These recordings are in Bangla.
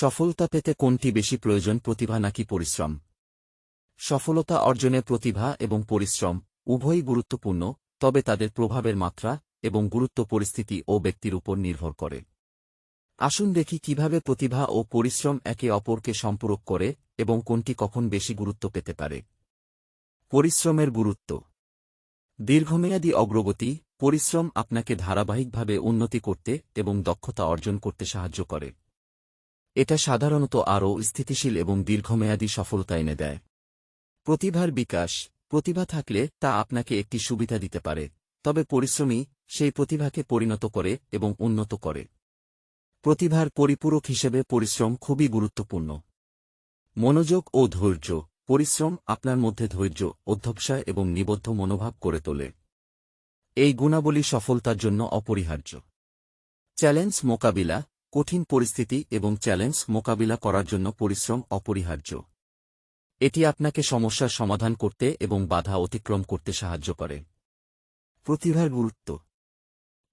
সফলতা পেতে কোনটি বেশি প্রয়োজন, প্রতিভা নাকি পরিশ্রম? সফলতা অর্জনে প্রতিভা এবং পরিশ্রম উভয়ই গুরুত্বপূর্ণ, তবে তাদের প্রভাবের মাত্রা এবং গুরুত্ব পরিস্থিতি ও ব্যক্তির উপর নির্ভর করে। আসুন দেখি কিভাবে প্রতিভা ও পরিশ্রম একে অপরকে সম্পূরক করে এবং কোনটি কখন বেশি গুরুত্ব পেতে পারে। পরিশ্রমের গুরুত্ব। দীর্ঘমেয়াদী অগ্রগতি। পরিশ্রম আপনাকে ধারাবাহিকভাবে উন্নতি করতে এবং দক্ষতা অর্জন করতে সাহায্য করে। এটা সাধারণত আরও স্থিতিশীল এবং দীর্ঘমেয়াদী সফলতা এনে দেয়। প্রতিভার বিকাশ। প্রতিভা থাকলে তা আপনাকে একটি সুবিধা দিতে পারে, তবে পরিশ্রমই সেই প্রতিভাকে পরিণত করে এবং উন্নত করে। প্রতিভার পরিপূরক হিসেবে পরিশ্রম খুবই গুরুত্বপূর্ণ। মনোযোগ ও ধৈর্য। পরিশ্রম আপনার মধ্যে ধৈর্য, অধ্যবসায় এবং নিবদ্ধ মনোভাব করে তোলে। এই গুণাবলী সফলতার জন্য অপরিহার্য। চ্যালেঞ্জ মোকাবিলা। কঠিন পরিস্থিতি এবং চ্যালেঞ্জ মোকাবিলা করার জন্য পরিশ্রম অপরিহার্য। এটি আপনাকে সমস্যার সমাধান করতে এবং বাধা অতিক্রম করতে সাহায্য করে। প্রতিভার গুরুত্ব।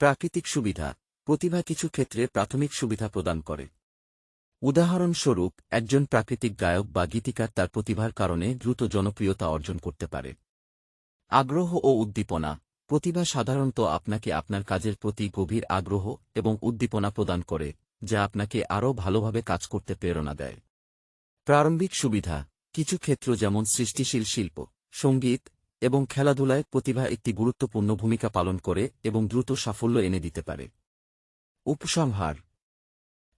প্রাকৃতিক সুবিধা। প্রতিভা কিছু ক্ষেত্রে প্রাথমিক সুবিধা প্রদান করে। উদাহরণস্বরূপ, একজন প্রাকৃতিক গায়ক বা গীতিকার তার প্রতিভার কারণে দ্রুত জনপ্রিয়তা অর্জন করতে পারে। আগ্রহ ও উদ্দীপনা। প্রতিভা সাধারণত আপনাকে আপনার কাজের প্রতি গভীর আগ্রহ এবং উদ্দীপনা প্রদান করে, যা আপনাকে আরও ভালোভাবে কাজ করতে প্রেরণা দেয়। প্রারম্ভিক সুবিধা। কিছু ক্ষেত্র যেমন সৃষ্টিশীল শিল্প, সঙ্গীত এবং খেলাধুলায় প্রতিভা একটি গুরুত্বপূর্ণ ভূমিকা পালন করে এবং দ্রুত সাফল্য এনে দিতে পারে। উপসংহার।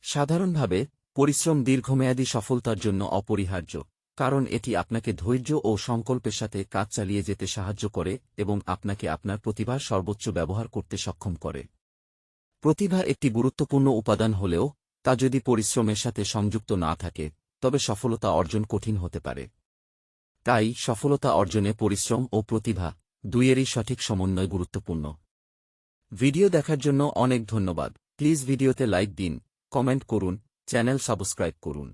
সাধারণভাবে পরিশ্রম দীর্ঘমেয়াদী সফলতার জন্য অপরিহার্য, কারণ এটি আপনাকে ধৈর্য ও সংকল্পের সাথে কাজ চালিয়ে যেতে সাহায্য করে এবং আপনাকে আপনার প্রতিভার সর্বোচ্চ ব্যবহার করতে সক্ষম করে। প্রতিভা একটি গুরুত্বপূর্ণ উপাদান হলেও তা যদি পরিশ্রমের সাথে সংযুক্ত না থাকে, তবে সফলতা অর্জন কঠিন হতে পারে। তাই সফলতা অর্জনে পরিশ্রম ও প্রতিভা দুইয়েরই সঠিক সমন্বয় গুরুত্বপূর্ণ। ভিডিও দেখার জন্য অনেক ধন্যবাদ। প্লিজ ভিডিওতে লাইক দিন, কমেন্ট করুন, চ্যানেল সাবস্ক্রাইব করুন।